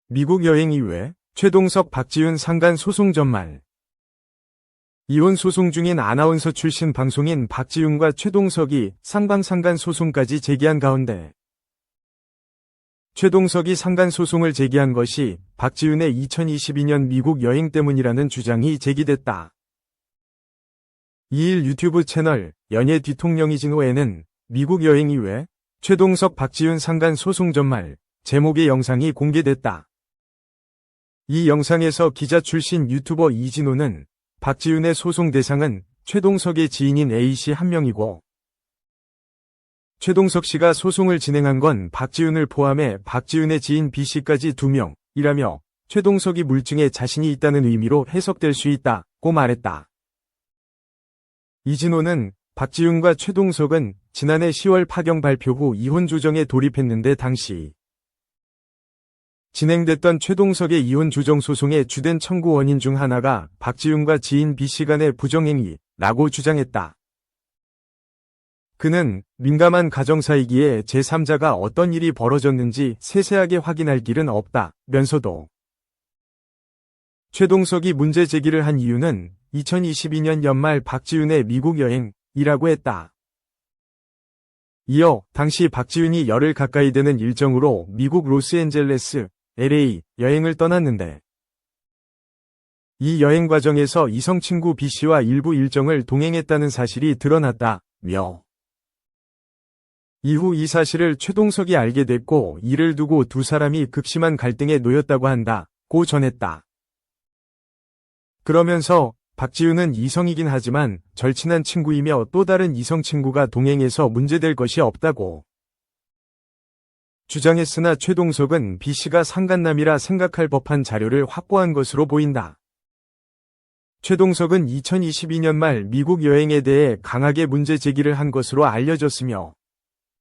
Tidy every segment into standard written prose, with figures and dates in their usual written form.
미국 여행 이후에 최동석 박지윤 상간 소송 전말. 이혼 소송 중인 아나운서 출신 방송인 박지윤과 최동석이 상방-상간 소송까지 제기한 가운데 최동석이 상간 소송을 제기한 것이 박지윤의 2022년 미국 여행 때문이라는 주장이 제기됐다. 2일 유튜브 채널 연예 뒤통령이진호에는 미국 여행 이후에 최동석 박지윤 상간 소송 전말 제목의 영상이 공개됐다. 이 영상에서 기자 출신 유튜버 이진호는 박지윤의 소송 대상은 최동석의 지인인 A씨 한 명이고 최동석 씨가 소송을 진행한 건 박지윤을 포함해 박지윤의 지인 B씨까지 2명이라며 최동석이 물증에 자신이 있다는 의미로 해석될 수 있다고 말했다. 이진호는 박지윤과 최동석은 지난해 10월 파경 발표 후 이혼 조정에 돌입했는데 당시 진행됐던 최동석의 이혼 조정 소송의 주된 청구 원인 중 하나가 박지윤과 지인 B씨 간의 부정행위라고 주장했다. 그는 민감한 가정사이기에 제3자가 어떤 일이 벌어졌는지 세세하게 확인할 길은 없다면서도 최동석이 문제 제기를 한 이유는 2022년 연말 박지윤의 미국 여행이라고 했다. 이어 당시 박지윤이 열흘 가까이 되는 일정으로 미국 로스앤젤레스, LA 여행을 떠났는데 이 여행 과정에서 이성 친구 B씨와 일부 일정을 동행했다는 사실이 드러났다며 이후 이 사실을 최동석이 알게 됐고 이를 두고 두 사람이 극심한 갈등에 놓였다고 한다고 전했다. 그러면서 박지윤은 이성이긴 하지만 절친한 친구이며 또 다른 이성 친구가 동행해서 문제될 것이 없다고 주장했으나 최동석은 B씨가 상간남이라 생각할 법한 자료를 확보한 것으로 보인다. 최동석은 2022년 말 미국 여행에 대해 강하게 문제 제기를 한 것으로 알려졌으며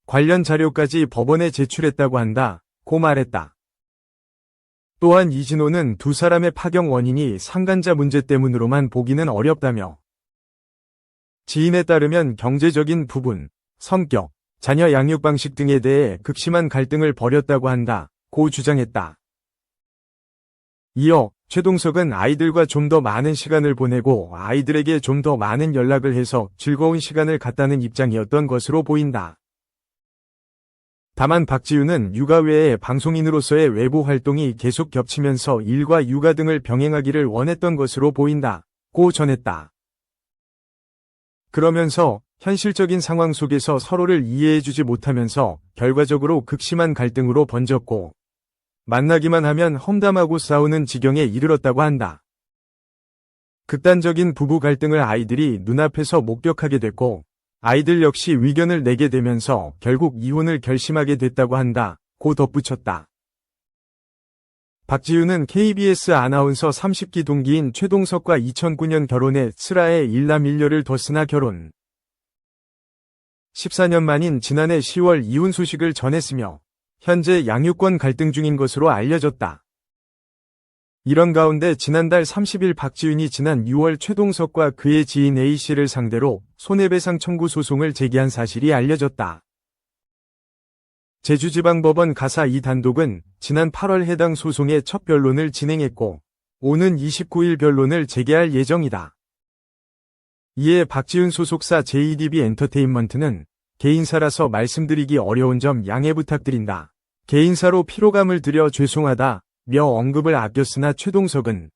관련 자료까지 법원에 제출했다고 한다고 말했다. 또한 이진호는 두 사람의 파경 원인이 상간자 문제 때문으로만 보기는 어렵다며 지인에 따르면 경제적인 부분, 성격, 자녀 양육 방식 등에 대해 극심한 갈등을 벌였다고 한다고 주장했다. 이어 최동석은 아이들과 좀 더 많은 시간을 보내고 아이들에게 좀 더 많은 연락을 해서 즐거운 시간을 갖다는 입장이었던 것으로 보인다. 다만 박지윤은 육아 외에 방송인으로서의 외부 활동이 계속 겹치면서 일과 육아 등을 병행하기를 원했던 것으로 보인다고 전했다. 그러면서 현실적인 상황 속에서 서로를 이해해주지 못하면서 결과적으로 극심한 갈등으로 번졌고 만나기만 하면 험담하고 싸우는 지경에 이르렀다고 한다. 극단적인 부부 갈등을 아이들이 눈앞에서 목격하게 됐고 아이들 역시 의견을 내게 되면서 결국 이혼을 결심하게 됐다고 한다고 덧붙였다. 박지윤은 KBS 아나운서 30기 동기인 최동석과 2009년 결혼해 슬하에 일남 일녀를 뒀으나 결혼 14년 만인 지난해 10월 이혼 소식을 전했으며 현재 양육권 갈등 중인 것으로 알려졌다. 이런 가운데 지난달 30일 박지윤이 지난 6월 최동석과 그의 지인 A씨를 상대로 손해배상 청구 소송을 제기한 사실이 알려졌다. 제주지방법원 가사 2단독은 지난 8월 해당 소송의 첫 변론을 진행했고 오는 29일 변론을 재개할 예정이다. 이에 박지윤 소속사 JDB 엔터테인먼트는 개인사라서 말씀드리기 어려운 점 양해 부탁드린다. 개인사로 피로감을 드려 죄송하다며 언급을 아꼈으나 최동석은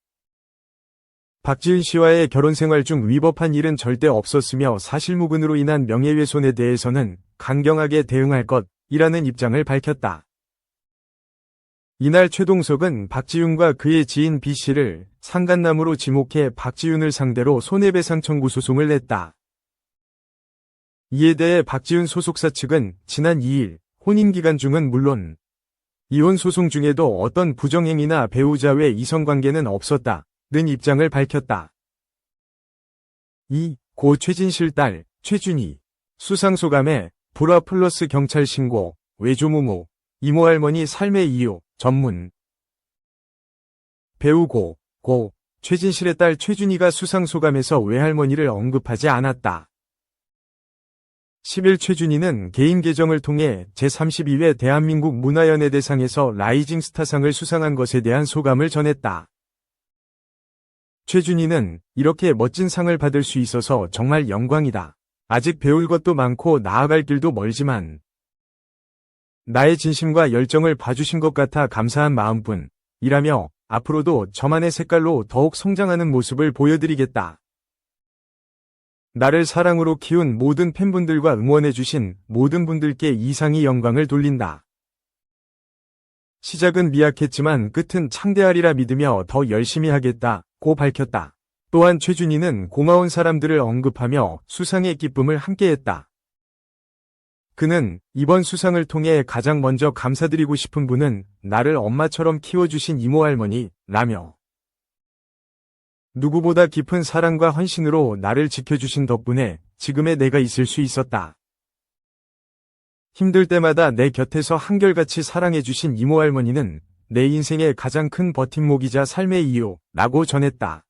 박지윤 씨와의 결혼생활 중 위법한 일은 절대 없었으며 사실무근으로 인한 명예훼손에 대해서는 강경하게 대응할 것이라는 입장을 밝혔다. 이날 최동석은 박지윤과 그의 지인 B씨를 상간남으로 지목해 박지윤을 상대로 손해배상 청구 소송을 냈다. 이에 대해 박지윤 소속사 측은 지난 2일 혼인기간 중은 물론 이혼 소송 중에도 어떤 부정행위나 배우자 외 이성관계는 없었다는 입장을 밝혔다. 고 최진실 딸 최준희 수상소감에 불화 플러스 경찰 신고 외조무무 이모할머니 삶의 이유 전문 배우 고 최진실의 딸 최준희가 수상소감에서 외할머니를 언급하지 않았다. 10일 최준희는 개인 계정을 통해 제32회 대한민국 문화연예대상에서 라이징 스타상을 수상한 것에 대한 소감을 전했다. 최준희는 이렇게 멋진 상을 받을 수 있어서 정말 영광이다. 아직 배울 것도 많고 나아갈 길도 멀지만 나의 진심과 열정을 봐주신 것 같아 감사한 마음뿐이라며 앞으로도 저만의 색깔로 더욱 성장하는 모습을 보여드리겠다. 나를 사랑으로 키운 모든 팬분들과 응원해주신 모든 분들께 이 상이 영광을 돌린다. 시작은 미약했지만 끝은 창대하리라 믿으며 더 열심히 하겠다고 밝혔다. 또한 최준희는 고마운 사람들을 언급하며 수상의 기쁨을 함께했다. 그는 이번 수상을 통해 가장 먼저 감사드리고 싶은 분은 나를 엄마처럼 키워주신 이모 할머니라며 누구보다 깊은 사랑과 헌신으로 나를 지켜주신 덕분에 지금의 내가 있을 수 있었다. 힘들 때마다 내 곁에서 한결같이 사랑해주신 이모 할머니는 내 인생의 가장 큰 버팀목이자 삶의 이유라고 전했다.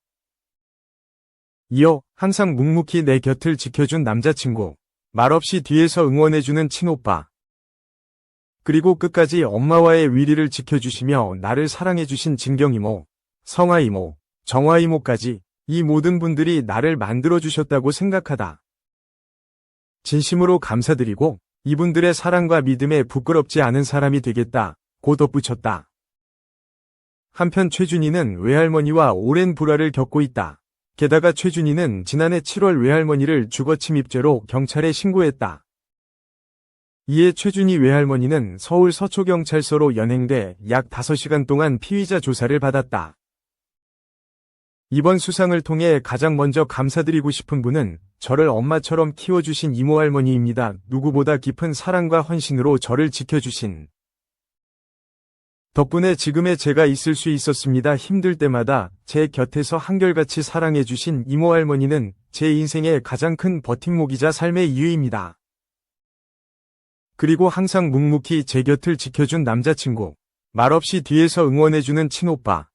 이어 항상 묵묵히 내 곁을 지켜준 남자친구, 말없이 뒤에서 응원해주는 친오빠, 그리고 끝까지 엄마와의 위리를 지켜주시며 나를 사랑해주신 진경이모, 성화이모, 정화이모까지 이 모든 분들이 나를 만들어주셨다고 생각하다. 진심으로 감사드리고 이분들의 사랑과 믿음에 부끄럽지 않은 사람이 되겠다고 덧붙였다. 한편 최준희는 외할머니와 오랜 불화를 겪고 있다. 게다가 최준희는 지난해 7월 외할머니를 주거침입죄로 경찰에 신고했다. 이에 최준희 외할머니는 서울 서초경찰서로 연행돼 약 5시간 동안 피의자 조사를 받았다. 이번 수상을 통해 가장 먼저 감사드리고 싶은 분은 저를 엄마처럼 키워주신 이모 할머니입니다. 누구보다 깊은 사랑과 헌신으로 저를 지켜주신 덕분에 지금의 제가 있을 수 있었습니다. 힘들 때마다 제 곁에서 한결같이 사랑해주신 이모 할머니는 제 인생의 가장 큰 버팀목이자 삶의 이유입니다. 그리고 항상 묵묵히 제 곁을 지켜준 남자친구, 말없이 뒤에서 응원해주는 친오빠,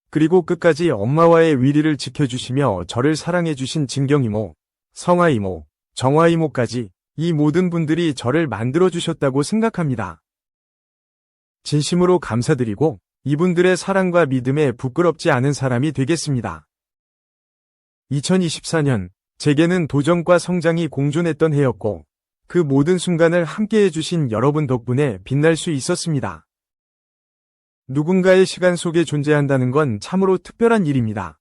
그리고 끝까지 엄마와의 위리를 지켜주시며 저를 사랑해주신 진경이모, 성화이모, 정화이모까지 이 모든 분들이 저를 만들어주셨다고 생각합니다. 진심으로 감사드리고 이분들의 사랑과 믿음에 부끄럽지 않은 사람이 되겠습니다. 2024년, 제게는 도전과 성장이 공존했던 해였고 그 모든 순간을 함께해 주신 여러분 덕분에 빛날 수 있었습니다. 누군가의 시간 속에 존재한다는 건 참으로 특별한 일입니다.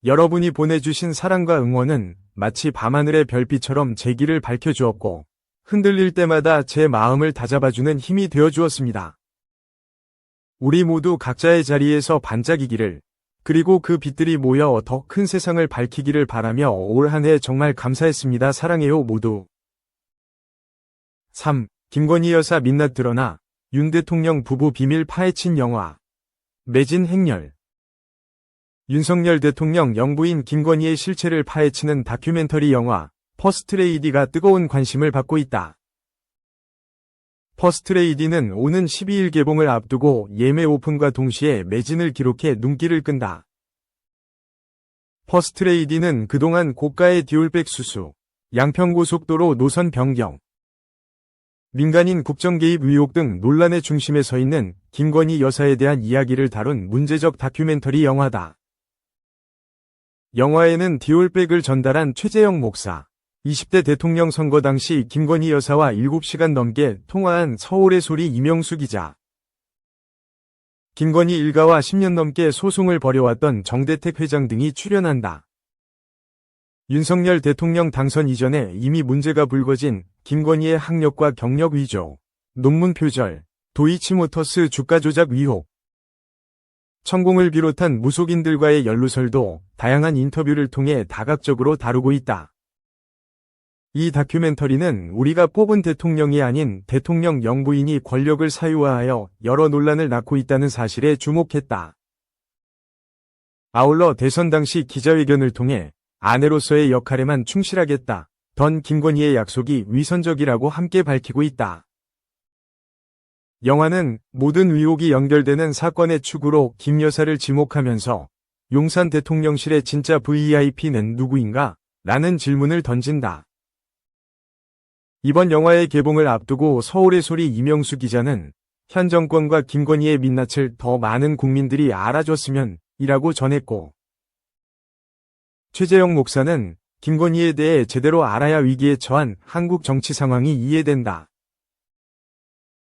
여러분이 보내주신 사랑과 응원은 마치 밤하늘의 별빛처럼 제 길을 밝혀주었고 흔들릴 때마다 제 마음을 다잡아주는 힘이 되어주었습니다. 우리 모두 각자의 자리에서 반짝이기를, 그리고 그 빛들이 모여 더 큰 세상을 밝히기를 바라며 올 한 해 정말 감사했습니다. 사랑해요 모두. 3. 김건희 여사 민낯 드러나 윤 대통령 부부 비밀 파헤친 영화. 매진 행렬. 윤석열 대통령 영부인 김건희의 실체를 파헤치는 다큐멘터리 영화 퍼스트레이디가 뜨거운 관심을 받고 있다. 퍼스트레이디는 오는 12일 개봉을 앞두고 예매 오픈과 동시에 매진을 기록해 눈길을 끈다. 퍼스트레이디는 그동안 고가의 듀얼백 수수, 양평고속도로 노선 변경, 민간인 국정 개입 의혹 등 논란의 중심에 서 있는 김건희 여사에 대한 이야기를 다룬 문제적 다큐멘터리 영화다. 영화에는 듀얼백을 전달한 최재형 목사, 20대 대통령 선거 당시 김건희 여사와 7시간 넘게 통화한 서울의 소리 이명수 기자, 김건희 일가와 10년 넘게 소송을 벌여왔던 정대택 회장 등이 출연한다. 윤석열 대통령 당선 이전에 이미 문제가 불거진 김건희의 학력과 경력 위조, 논문 표절, 도이치모터스 주가 조작 의혹, 천공을 비롯한 무속인들과의 연루설도 다양한 인터뷰를 통해 다각적으로 다루고 있다. 이 다큐멘터리는 우리가 뽑은 대통령이 아닌 대통령 영부인이 권력을 사유화하여 여러 논란을 낳고 있다는 사실에 주목했다. 아울러 대선 당시 기자회견을 통해 아내로서의 역할에만 충실하겠다 던 김건희의 약속이 위선적이라고 함께 밝히고 있다. 영화는 모든 의혹이 연결되는 사건의 축으로 김 여사를 지목하면서 용산 대통령실의 진짜 VIP는 누구인가? 라는 질문을 던진다. 이번 영화의 개봉을 앞두고 서울의 소리 이명수 기자는 현 정권과 김건희의 민낯을 더 많은 국민들이 알아줬으면 이라고 전했고, 최재형 목사는 김건희에 대해 제대로 알아야 위기에 처한 한국 정치 상황이 이해된다.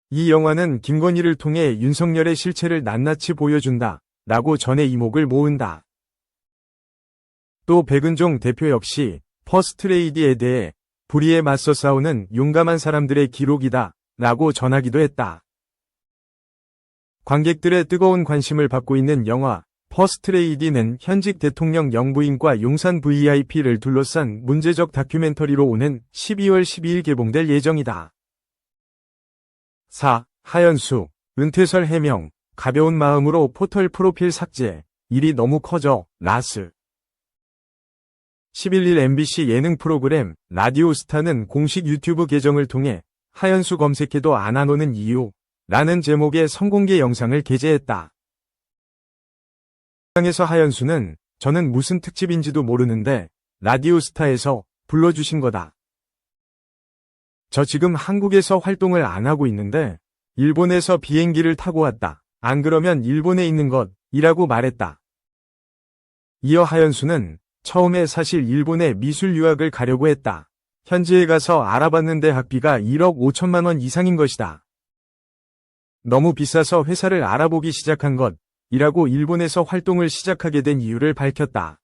이 영화는 김건희를 통해 윤석열의 실체를 낱낱이 보여준다 라고 전해 이목을 모은다. 또 백은종 대표 역시 퍼스트레이디에 대해 불의에 맞서 싸우는 용감한 사람들의 기록이다 라고 전하기도 했다. 관객들의 뜨거운 관심을 받고 있는 영화 퍼스트레이디는 현직 대통령 영부인과 용산 VIP를 둘러싼 문제적 다큐멘터리로 오는 12월 12일 개봉될 예정이다. 4. 하연수, 은퇴설 해명, 가벼운 마음으로 포털 프로필 삭제, 일이 너무 커져, 라스. 11일 MBC 예능 프로그램 라디오스타는 공식 유튜브 계정을 통해 하연수 검색해도 안 오는 이유 라는 제목의 선공개 영상을 게재했다. 영상에서 하연수는 저는 무슨 특집인지도 모르는데 라디오스타에서 불러주신 거다. 저 지금 한국에서 활동을 안 하고 있는데 일본에서 비행기를 타고 왔다. 안 그러면 일본에 있는 것이라고 말했다. 이어 하연수는 처음에 사실 일본에 미술 유학을 가려고 했다. 현지에 가서 알아봤는데 학비가 1억 5천만 원 이상인 것이다. 너무 비싸서 회사를 알아보기 시작한 것이라고 일본에서 활동을 시작하게 된 이유를 밝혔다.